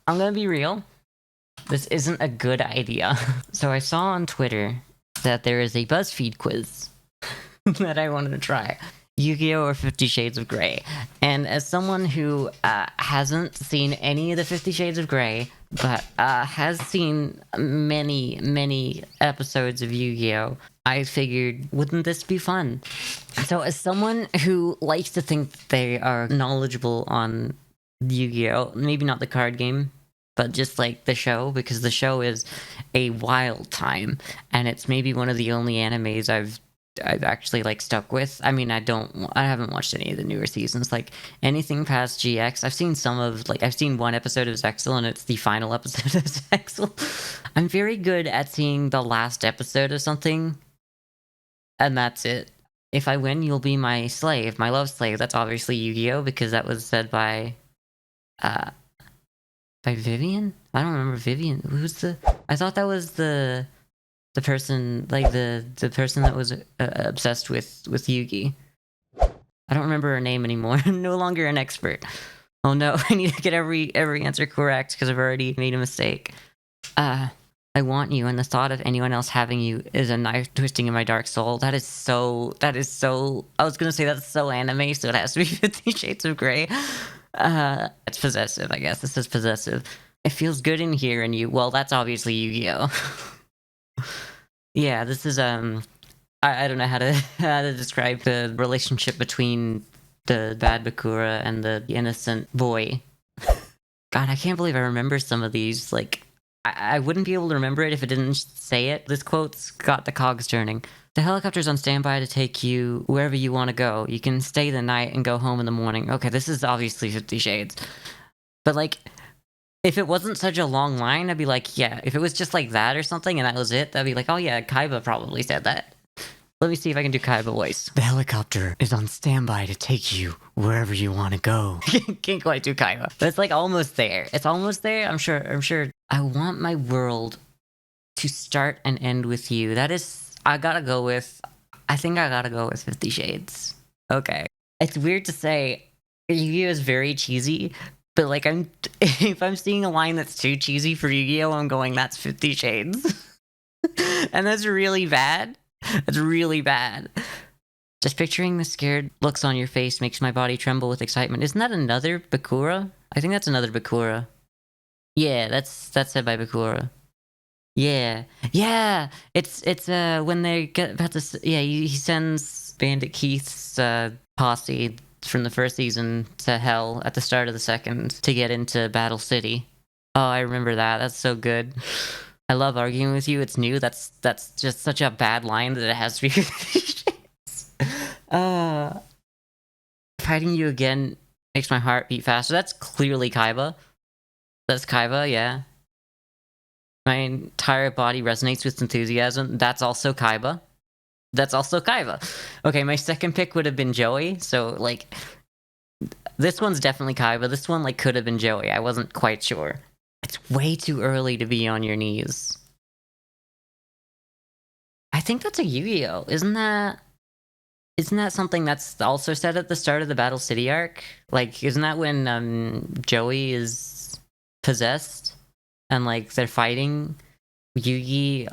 I'm gonna be real. This isn't a good idea. So I saw on Twitter that there is a BuzzFeed quiz that I wanted to try. Yu-Gi-Oh! Or 50 Shades of Grey. And as someone who hasn't seen any of the 50 Shades of Grey, but has seen many, many episodes of Yu-Gi-Oh!, I figured, wouldn't this be fun? So as someone who likes to think they are knowledgeable on Yu-Gi-Oh!, maybe not the card game, but just like the show, because the show is a wild time, and it's maybe one of the only animes I've actually like stuck with. I mean, I haven't watched any of the newer seasons. Like anything past GX, I've seen I've seen one episode of Zexal, and it's the final episode of Zexal. I'm very good at seeing the last episode of something, and that's it. If I win, you'll be my slave, my love slave. That's obviously Yu-Gi-Oh! Because that was said by Vivian? I don't remember Vivian. I thought that was the person, like the person that was obsessed with Yugi. I don't remember her name anymore. I'm no longer an expert. Oh no, I need to get every answer correct because I've already made a mistake. I want you, and the thought of anyone else having you is a knife twisting in my dark soul. That is so. I was gonna say that's so anime, so it has to be 50 Shades of Grey. It's possessive, I guess. This is possessive. It feels good in here, and you. Well, that's obviously Yu-Gi-Oh! Yeah, this is I don't know how to describe the relationship between the bad Bakura and the innocent boy. God, I can't believe I remember some of these. Like, I wouldn't be able to remember it if it didn't say it. This quote's got the cogs turning. The helicopter's on standby to take you wherever you want to go. You can stay the night and go home in the morning. Okay, this is obviously 50 Shades. But, like, if it wasn't such a long line, I'd be like, yeah. If it was just like that or something and that was it, I'd be like, oh yeah, Kaiba probably said that. Let me see if I can do Kaiba voice. The helicopter is on standby to take you wherever you want to go. Can't quite do Kaiba. But it's like almost there. It's almost there. I'm sure. I want my world to start and end with you. I think I gotta go with 50 Shades. Okay. It's weird to say, Yu-Gi-Oh! Is very cheesy, but like if I'm seeing a line that's too cheesy for Yu-Gi-Oh!, I'm going, that's 50 Shades. And that's really bad. That's really bad. Just picturing the scared looks on your face makes my body tremble with excitement. Isn't that another Bakura? I think that's another Bakura. Yeah, that's said by Bakura. Yeah. It's when they get about to. Yeah, he sends Bandit Keith's posse from the first season to hell at the start of the second to get into Battle City. Oh, I remember that. That's so good. I love arguing with you. It's new. That's just such a bad line that it has to be. Fighting you again makes my heart beat faster. That's clearly Kaiba. That's Kaiba, yeah. My entire body resonates with enthusiasm. That's also Kaiba. That's also Kaiba. Okay, my second pick would have been Joey. So like, this one's definitely Kaiba. This one like could have been Joey. I wasn't quite sure. It's way too early to be on your knees. I think that's a Yu-Gi-Oh! Isn't that something that's also said at the start of the Battle City arc? Like, isn't that when Joey is possessed and like they're fighting Yugi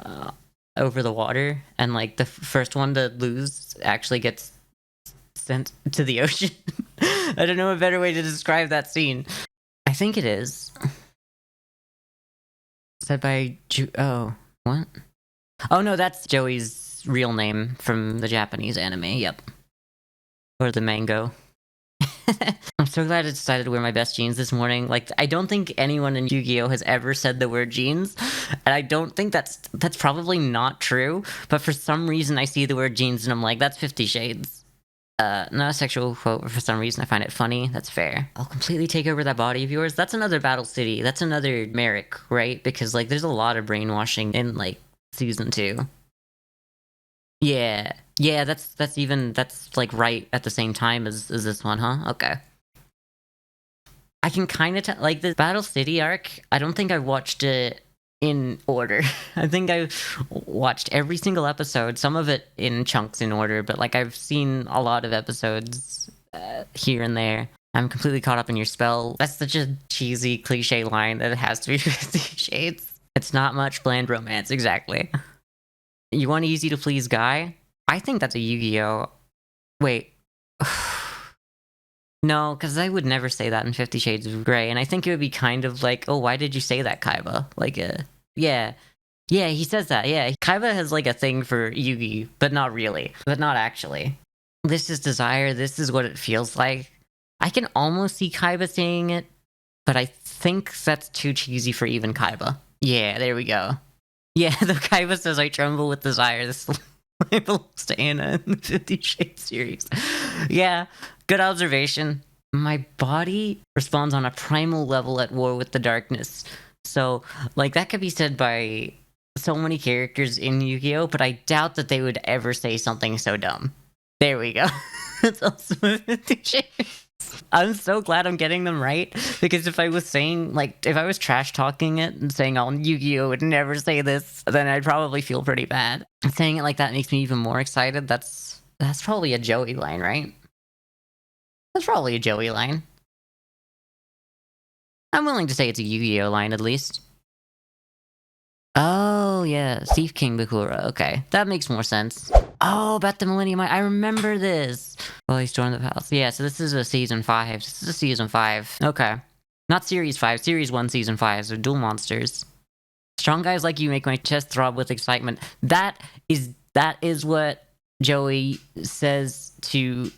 over the water, and like the first one to lose actually gets sent to the ocean? I don't know a better way to describe that scene. I think it is. Said by oh, what? Oh no, that's Joey's real name from the Japanese anime, yep. Or the mango. I'm so glad I decided to wear my best jeans this morning. Like, I don't think anyone in Yu-Gi-Oh! Has ever said the word jeans, and I don't think that's probably not true, but for some reason I see the word jeans and I'm like, that's 50 Shades. Not a sexual quote, but for some reason I find it funny. That's fair. I'll completely take over that body of yours. That's another Battle City. That's another Merrick, right? Because like there's a lot of brainwashing in like season 2. Yeah, that's like right at the same time as this one, huh? Okay. I can kind of tell, like the Battle City arc, I don't think I watched it in order. I think I watched every single episode, some of it in chunks in order, but like I've seen a lot of episodes here and there. I'm completely caught up in your spell. That's such a cheesy cliche line that it has to be 50 Shades. It's not much bland romance, exactly. You want easy to please guy? I think that's a Yu-Gi-Oh! Wait. No, because I would never say that in 50 Shades of Grey, and I think it would be kind of like, oh, why did you say that, Kaiba? Like, yeah. Yeah, he says that, yeah. Kaiba has, like, a thing for Yugi, but not really. But not actually. This is desire, this is what it feels like. I can almost see Kaiba saying it, but I think that's too cheesy for even Kaiba. Yeah, there we go. Yeah, the Kaiba says, I tremble with desire. This belongs to Anna in the 50 Shades series. Yeah, good observation. My body responds on a primal level at war with the darkness. So, like, that could be said by so many characters in Yu-Gi-Oh!, but I doubt that they would ever say something so dumb. There we go. It's also 50 Shades. I'm so glad I'm getting them right, because if I was saying, like, if I was trash talking it and saying, oh, Yu-Gi-Oh! Would never say this, then I'd probably feel pretty bad. Saying it like that makes me even more excited. That's probably a Joey line, right? That's probably a Joey line. I'm willing to say it's a Yu-Gi-Oh! Line, at least. Oh, yeah, Thief King Bakura. Okay, that makes more sense. Oh, about the Millennium Eye. I remember this. Well, he stormed the palace. Yeah, so this is a Season 5. This is a Season 5. Okay. Not Series 5. Series 1, Season 5. So dual monsters. Strong guys like you make my chest throb with excitement. That is what Joey says to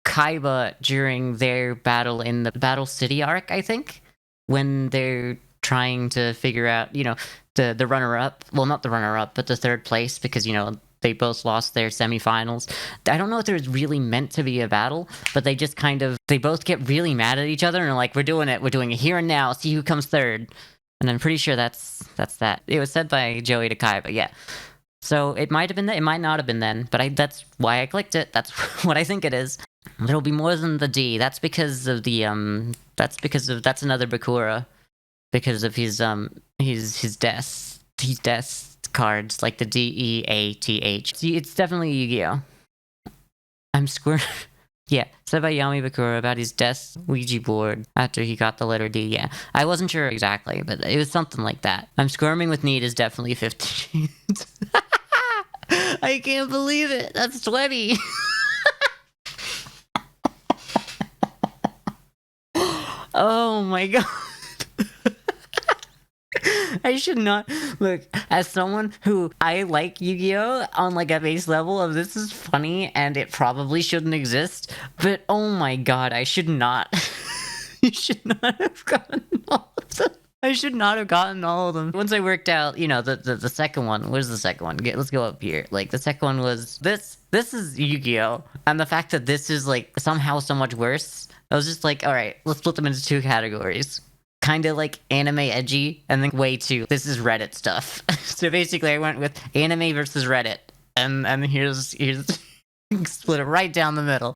Kaiba during their battle in the Battle City arc, I think. When they're trying to figure out, you know, the runner-up. Well, not the runner-up, but the third place, because, you know, they both lost their semifinals. I don't know if there's really meant to be a battle, but they just kind of, they both get really mad at each other and are like, we're doing it here and now, see who comes third. And I'm pretty sure that's that. It was said by Joey to Kaiba, yeah. So it might have been that, it might not have been then, but that's why I clicked it. That's what I think it is. There'll be more than the D. That's because of the, that's another Bakura. Because of his death. His death cards, like the DEATH. See, it's definitely Yu-Gi-Oh! I'm squirming. Yeah, said by Yami Bakura about his death Ouija board after he got the letter D. Yeah, I wasn't sure exactly, but it was something like that. I'm squirming with need is definitely 50 Shades. I can't believe it. That's 20. Oh my god. I should not look, as someone who I like Yu-Gi-Oh! On like a base level of this is funny and it probably shouldn't exist, but oh my god, I should not. You should not have gotten all of them. I should not have gotten all of them. Once I worked out, you know, the second one. Where's the second one? Let's go up here. Like, the second one was this. This is Yu-Gi-Oh! And the fact that this is like somehow so much worse, I was just like, all right, let's split them into two categories. Kind of like anime edgy, and then way too, this is Reddit stuff. So basically I went with anime versus Reddit, and here's split it right down the middle.